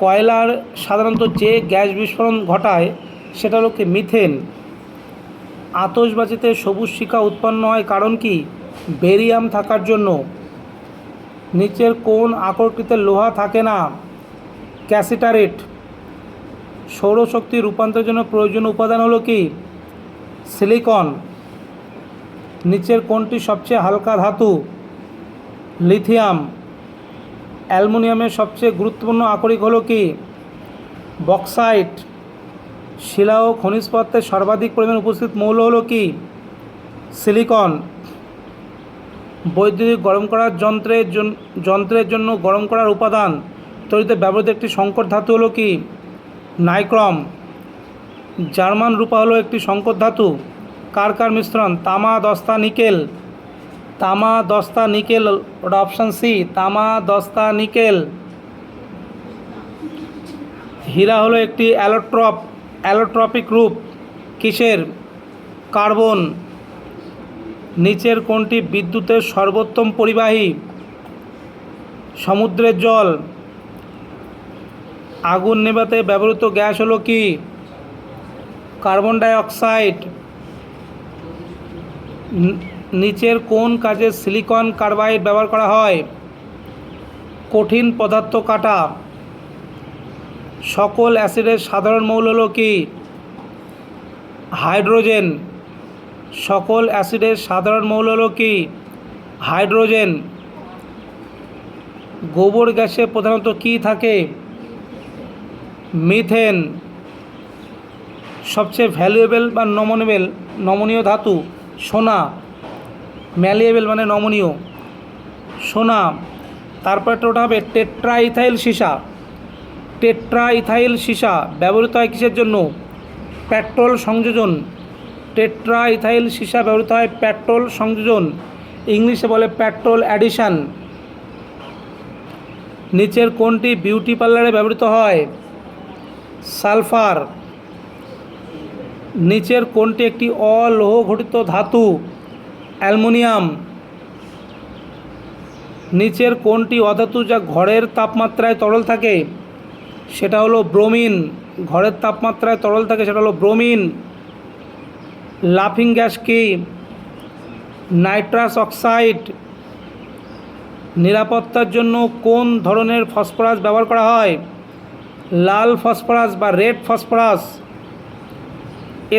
কয়লার সাধারণত যে গ্যাস বিস্ফোরণ ঘটায় সেটা হলো কি মিথেন। আতশবাজিতে সবুজ শিখা উৎপন্ন হয় কারণ কি? বেরিয়াম থাকার জন্য। নিচের কোন আকৃতির লোহা থাকে না? ক্যাসিটারেট। সৌরশক্তি রূপান্তরের জন্য প্রয়োজনীয় উপাদান হলো কি? সিলিকন। নিচের কোনটি সবচেয়ে হালকা ধাতু? লিথিয়াম। অ্যালুমিনিয়ামের সবচেয়ে গুরুত্বপূর্ণ আকরিক হলো কি? বক্সাইট। শিলা ও খনিজ পদার্থে সর্বাধিক পরিমাণে উপস্থিত মৌল হলো কি? সিলিকন। বৈদ্যুতিক গরম করার যন্ত্রের জন্য গরম করার উপাদান তৈরিতে ব্যবহৃত একটি সংকর ধাতু হলো কি? নাইক্রম। জার্মান রূপা হলো একটি সংকর ধাতু। কার মিশ্রণ? তামা, দস্তা, নিকেল। তামা, দস্তা, নিকেল, ওটা অপশান সি, তামা, দস্তা, নিকেল। হীরা হলো একটি অ্যালোট্রপিক রূপ। কিসের? কার্বন। নিচের কোনটি বিদ্যুতের সর্বোত্তম পরিবাহী? সমুদ্রের জল। আগুন নেভাতে ব্যবহৃত গ্যাস হলো কি? Carbon die oxide. নিচের কোন কাজে সিলিকন কার্বাইড ব্যবহার করা হয়? কঠিন পদার্থ কাটা। সকল অ্যাসিডের সাধারণ মৌল হলো কি? হাইড্রোজেন। সকল অ্যাসিডের সাধারণ মৌল হলো কি? হাইড্রোজেন। গোবর গ্যাসে প্রধানত কি থাকে? মিথেন। সবচেয়ে ভ্যালুয়েবল বা নমনীয় ধাতু? সোনা। ম্যালিয়েবল মানে নমনীয়। সোনা। তারপরটা ওটা হবে টেট্রাইথাইল সীসা। টেট্রাইথাইল সীসা ব্যবহৃত হয় কিসের জন্য? পেট্রোল সংযোজন। টেট্রাইথাইল সীসা ব্যবহৃত হয় পেট্রোল সংযোজন, ইংলিশে বলে পেট্রোল অ্যাডিশন। নিচের কোনটি বিউটি পার্লারে ব্যবহৃত হয়? সালফার। নিচের কোনটি একটি অলৌহ ঘটিত ধাতু? অ্যালুমিনিয়াম। নিচের কোনটি অধাতু যা ঘরের তাপমাত্রায় তরল থাকে? সেটা হলো ব্রোমিন। ঘরের তাপমাত্রায় তরল থাকে, সেটা হলো ব্রোমিন। লাফিং গ্যাস কি? Nitrous oxide. নিরাপত্তার জন্য কোন ধরনের ফসফরাস ব্যবহার করা হয়? লাল ফসফরাস বা রেড ফসফরাস।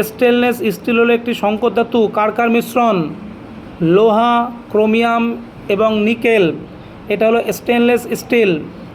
স্টেনলেস স্টিল হলো একটি সংকর ধাতু। কার মিশ্রণ? লোহা, ক্রোমিয়াম এবং নিকেল। এটা হলো স্টেনলেস স্টিল।